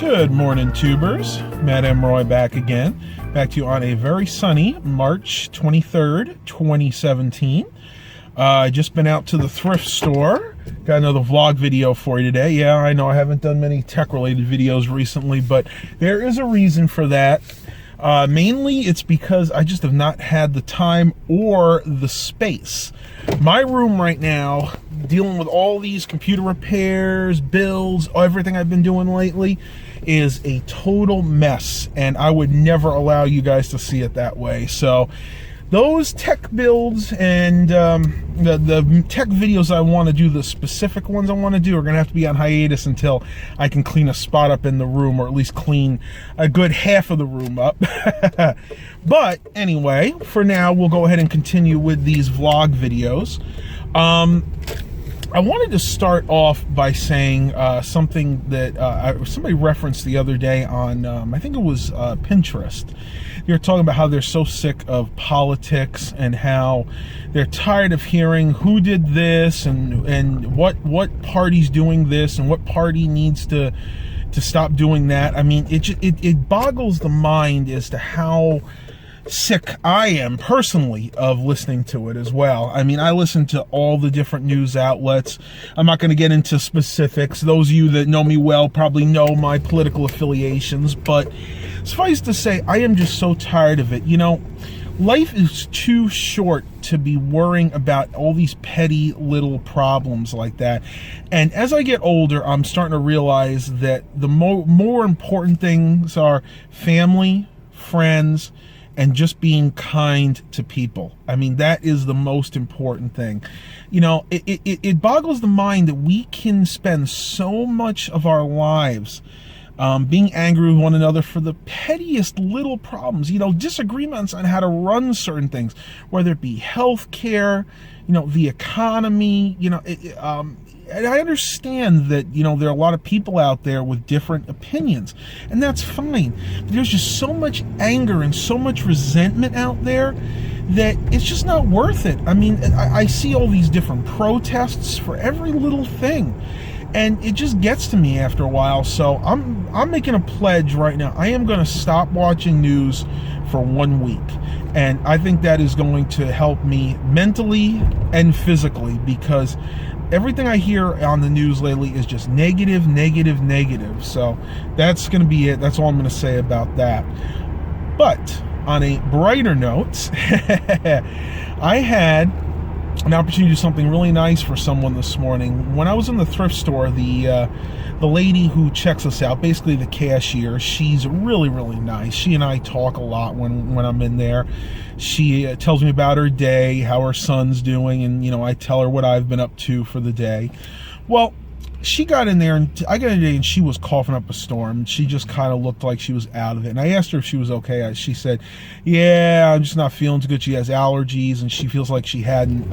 Good morning, tubers. Matt M. Roy back again. Back to you on a very sunny March 23rd, 2017. Just been out to the thrift store. Got another vlog video for you today. Yeah, I know I haven't done many tech-related videos recently, but there is a reason for that. Mainly, it's because I just have not had the time or the space. My room right now, dealing with all these computer repairs, builds, everything I've been doing lately, is a total mess, and I would never allow you guys to see it that way. So those tech builds and the tech videos I want to do, the specific ones I want to do, are going to have to be on hiatus until I can clean a spot up in the room, or at least clean a good half of the room up. But anyway, for now, we'll go ahead and continue with these vlog videos. I wanted to start off by saying something that somebody referenced the other day on, I think it was Pintrest. They were talking about how they're so sick of politics and how they're tired of hearing who did this and what party's doing this and what party needs to stop doing that. I mean, it boggles the mind as to how sick I am personally of listening to it as well. I mean, I listen to all the different news outlets. I'm not going to get into specifics. Those of you that know me well probably know my political affiliations, but suffice to say, I am just so tired of it. You know, life is too short to be worrying about all these petty little problems like that. And as I get older, I'm starting to realize that the more important things are family, friends, and just being kind to people. I mean, that is the most important thing. You know, it boggles the mind that we can spend so much of our lives being angry with one another for the pettiest little problems, you know, disagreements on how to run certain things, whether it be healthcare, you know, the economy, you know, and I understand that, you know, there are a lot of people out there with different opinions, and that's fine. But there's just so much anger and so much resentment out there that it's just not worth it. I mean, I see all these different protests for every little thing, and it just gets to me after a while. So I'm making a pledge right now. I am going to stop watching news for 1 week. And I think that is going to help me mentally and physically, because everything I hear on the news lately is just negative, negative, negative. So that's going to be it. That's all I'm going to say about that. But on a brighter note, I had an opportunity to do something really nice for someone this morning. When I was in the thrift store, the lady who checks us out, basically the cashier, she's really, really nice. She and I talk a lot when I'm in there. She tells me about her day, how her son's doing, and, you know, I tell her what I've been up to for the day. Well, she got in there, and I got in there, and she was coughing up a storm. She just kind of looked like she was out of it. And I asked her if she was okay. She said, yeah, I'm just not feeling too good. She has allergies, and she feels like she hadn't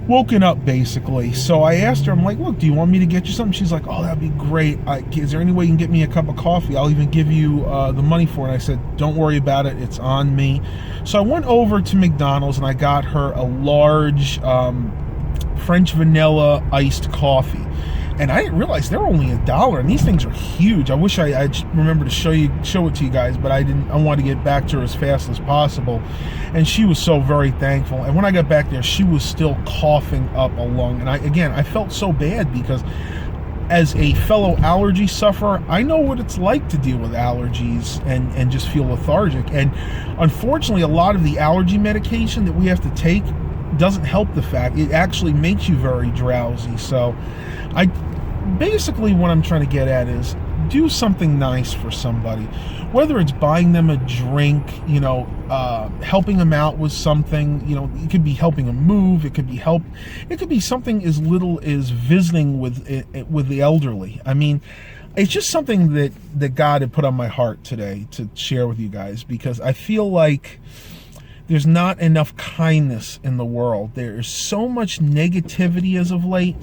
woken up, basically. So I asked her, I'm like, look, do you want me to get you something? She's like, oh, that'd be great. Is there any way you can get me a cup of coffee? I'll even give you the money for it. And I said, don't worry about it. It's on me. So I went over to McDonald's, and I got her a large French vanilla iced coffee. And I didn't realize they were only $1, and these things are huge. I wish I remembered to show it to you guys, but I didn't. I wanted to get back to her as fast as possible, and she was so very thankful. And when I got back there, she was still coughing up a lung, and I felt so bad, because as a fellow allergy sufferer, I know what it's like to deal with allergies and just feel lethargic. And unfortunately, a lot of the allergy medication that we have to take doesn't help the fact. It actually makes you very drowsy. So basically what I'm trying to get at is do something nice for somebody, whether it's buying them a drink, you know, helping them out with something. You know, it could be helping them move, it could be something as little as visiting with the elderly. I mean, it's just something that God had put on my heart today to share with you guys, because I feel like there's not enough kindness in the world. There is so much negativity as of late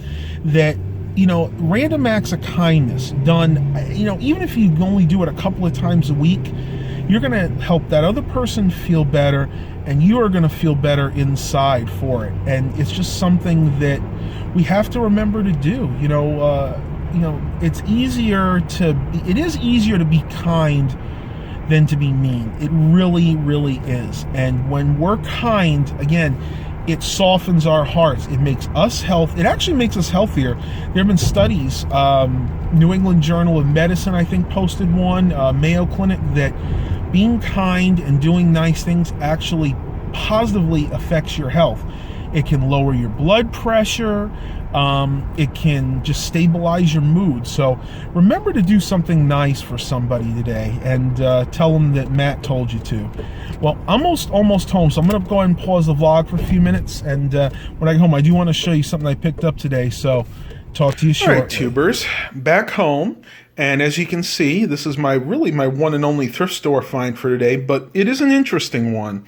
that, you know, random acts of kindness done, you know, even if you only do it a couple of times a week, you're going to help that other person feel better, and you are going to feel better inside for it. And it's just something that we have to remember to do. You know, it's easier to be, it is easier to be kind than to be mean. It really, really is. And when we're kind, again, it softens our hearts. It makes us it actually makes us healthier. There have been studies, New England Journal of Medicine, I think, posted one, Mayo Clinic, that being kind and doing nice things actually positively affects your health. It can lower your blood pressure. It can just stabilize your mood. So remember to do something nice for somebody today, and tell them that Matt told you to. Well, I'm almost home, so I'm going to go ahead and pause the vlog for a few minutes, and when I get home, I do want to show you something I picked up today, so talk to you shortly. All right, tubers, back home, and as you can see, this is my one and only thrift store find for today, but it is an interesting one.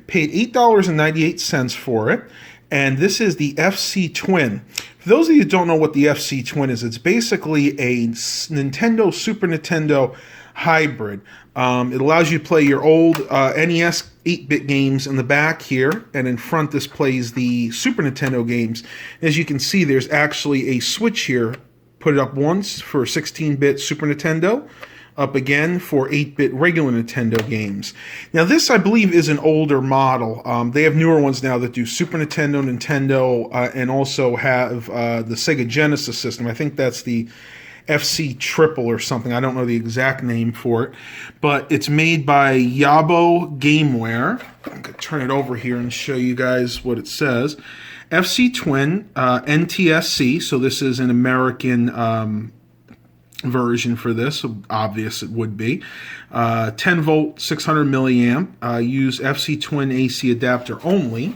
Paid $8.98 for it. And this is the FC Twin. For those of you who don't know what the FC Twin is, it's basically a Nintendo, Super Nintendo hybrid. It allows you to play your old NES 8-bit games in the back here, and in front this plays the Super Nintendo games. As you can see, there's actually a switch here. Put it up once for 16-bit Super Nintendo, up again for 8-bit regular Nintendo games. Now this, I believe, is an older model. They have newer ones now that do Super Nintendo, and also have the Sega Genesis system. I think that's the FC Triple or something. I don't know the exact name for it. But it's made by Yabo Gameware. I'm going to turn it over here and show you guys what it says. FC Twin, NTSC, so this is an American version for this, obvious it would be. 10 volt, 600 milliamp, use FC Twin AC adapter only.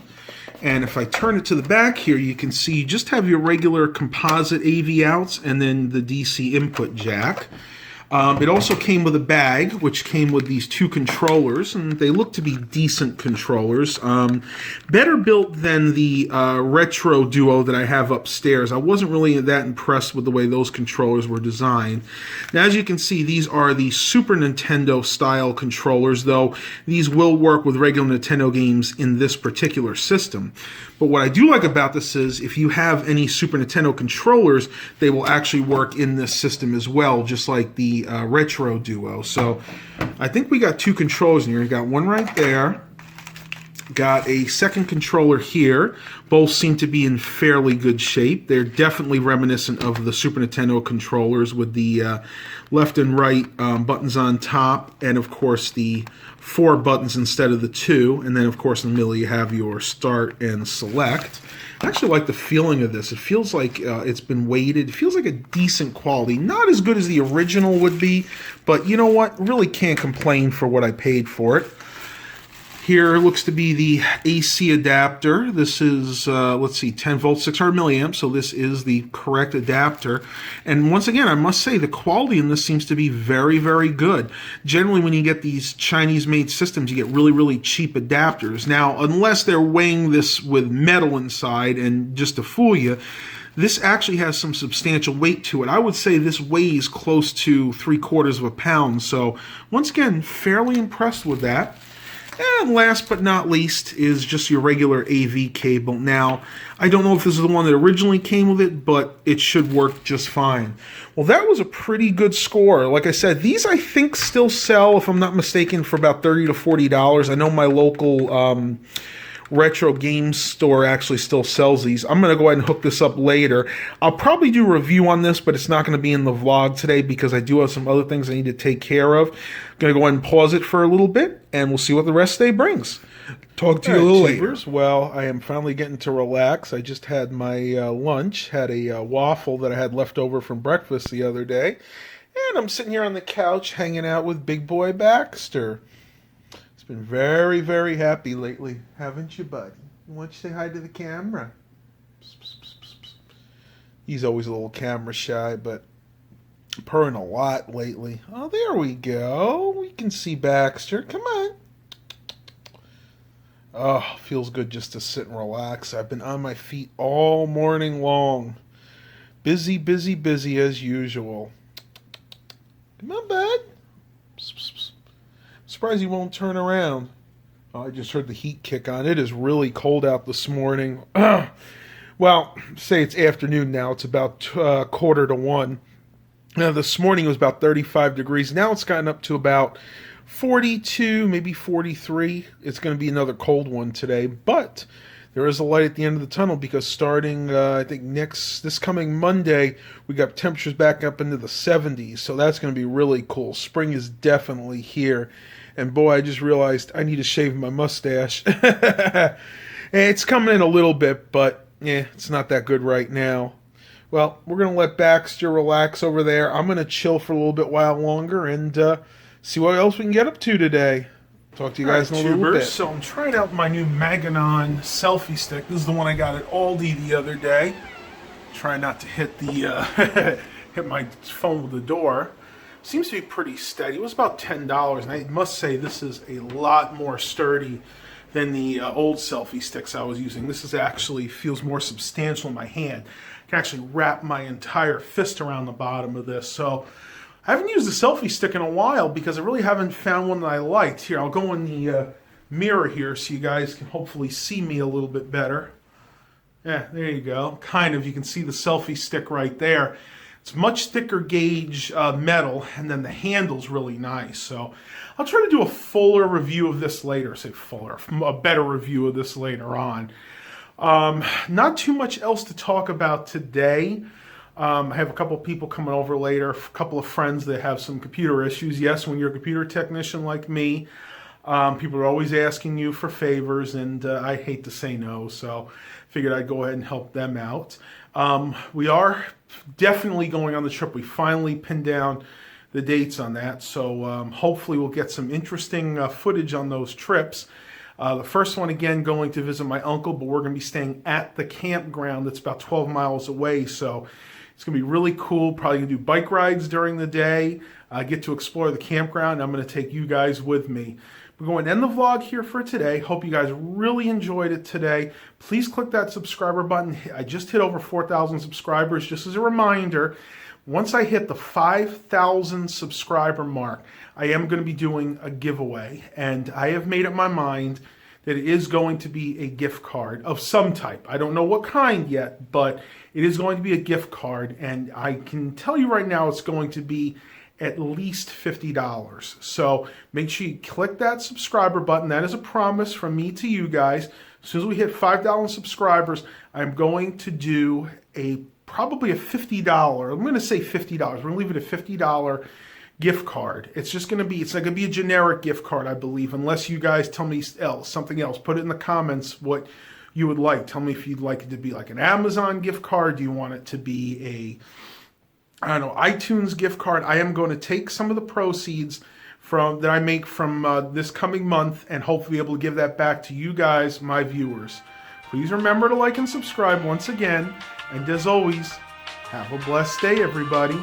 And if I turn it to the back here, you can see you just have your regular composite AV outs and then the DC input jack. It also came with a bag, which came with these two controllers, and they look to be decent controllers. Better built than the Retro Duo that I have upstairs. I wasn't really that impressed with the way those controllers were designed. Now, as you can see, these are the Super Nintendo style controllers, though these will work with regular Nintendo games in this particular system. But what I do like about this is if you have any Super Nintendo controllers, they will actually work in this system as well, just like the Retro Duo. So I think we got two controllers in here. We got one right there. Got a second controller here. Both seem to be in fairly good shape. They're definitely reminiscent of the Super Nintendo controllers with the left and right buttons on top, and of course the 4 buttons instead of the 2, and then of course in the middle you have your start and select. I actually like the feeling of this. It feels like it's been weighted. It feels like a decent quality. Not as good as the original would be, but you know what? Really can't complain for what I paid for it. Here looks to be the AC adapter. This is, let's see, 10 volts, 600 milliamps, so this is the correct adapter. And once again, I must say, the quality in this seems to be very, very good. Generally, when you get these Chinese-made systems, you get really, really cheap adapters. Now, unless they're weighing this with metal inside and just to fool you, this actually has some substantial weight to it. I would say this weighs close to 3/4 of a pound, so once again, fairly impressed with that. And last but not least is just your regular AV cable. Now, I don't know if this is the one that originally came with it, but it should work just fine. Well, that was a pretty good score. Like I said, these I think still sell, if I'm not mistaken, for about $30 to $40. I know my local retro games store actually still sells these. I'm going to go ahead and hook this up later. I'll probably do a review on this, but it's not going to be in the vlog today because I do have some other things I need to take care of. I'm going to go ahead and pause it for a little bit, and we'll see what the rest of the day brings. Talk to you a little later. Well, I am finally getting to relax. I just had my lunch, had a waffle that I had left over from breakfast the other day, and I'm sitting here on the couch hanging out with Big Boy Baxter. Been very, very happy lately, haven't you, buddy? Why don't you say hi to the camera? Psst, psst, psst, psst, psst. He's always a little camera shy, but purring a lot lately. Oh, there we go. We can see Baxter. Come on. Oh, feels good just to sit and relax. I've been on my feet all morning long. Busy, busy, busy as usual. Come on, bud. Psst, psst, psst. Surprised he won't turn around. Oh, I just heard the heat kick on. It is really cold out this morning. Well, say it's afternoon now. It's about 1:45. This morning it was about 35 degrees. Now it's gotten up to about 42, maybe 43. It's going to be another cold one today, but there is a light at the end of the tunnel because starting, I think this coming Monday, we got temperatures back up into the 70s, so that's going to be really cool. Spring is definitely here, and boy, I just realized I need to shave my mustache. It's coming in a little bit, but yeah, it's not that good right now. Well, we're going to let Baxter relax over there. I'm going to chill for a little bit while longer and see what else we can get up to today. Talk to you guys in a little bit. So I'm trying out my new Maganon selfie stick. This is the one I got at Aldi the other day. Try not to hit the hit my phone with the door. Seems to be pretty steady. It was about $10, and I must say this is a lot more sturdy than the old selfie sticks I was using. This is actually feels more substantial in my hand. I can actually wrap my entire fist around the bottom of this. So I haven't used a selfie stick in a while because I really haven't found one that I liked. Here, I'll go in the mirror here so you guys can hopefully see me a little bit better. Yeah, there you go. Kind of, you can see the selfie stick right there. It's much thicker gauge metal, and then the handle's really nice. So I'll try to do a fuller review of this later. Say fuller, a better review of this later on. Not too much else to talk about today. I have a couple people coming over later, a couple of friends that have some computer issues. Yes, when you're a computer technician like me, people are always asking you for favors, and I hate to say no, so figured I'd go ahead and help them out. We are definitely going on the trip. We finally pinned down the dates on that, so hopefully we'll get some interesting footage on those trips. The first one, again, going to visit my uncle, but we're going to be staying at the campground that's about 12 miles away, so it's going to be really cool. Probably going to do bike rides during the day, get to explore the campground. I'm going to take you guys with me. We're going to end the vlog here for today. Hope you guys really enjoyed it today. Please click that subscriber button. I just hit over 4,000 subscribers. Just as a reminder, once I hit the 5,000 subscriber mark, I am going to be doing a giveaway, and I have made up my mind that it is going to be a gift card of some type. I don't know what kind yet, but it is going to be a gift card, and I can tell you right now it's going to be at least $50. So make sure you click that subscriber button. That is a promise from me to you guys. As soon as we hit 5,000 subscribers, I'm going to do probably a $50, I'm going to say $50. We're going to leave it at $50 gift card. It's just going to be, it's not going to be a generic gift card, I believe, unless you guys tell me something else. Put it in the comments what you would like. Tell me if you'd like it to be like an Amazon gift card. Do you want it to be I don't know, iTunes gift card? I am going to take some of the proceeds that I make from this coming month and hopefully be able to give that back to you guys, my viewers. Please remember to like and subscribe once again. And as always, have a blessed day, everybody.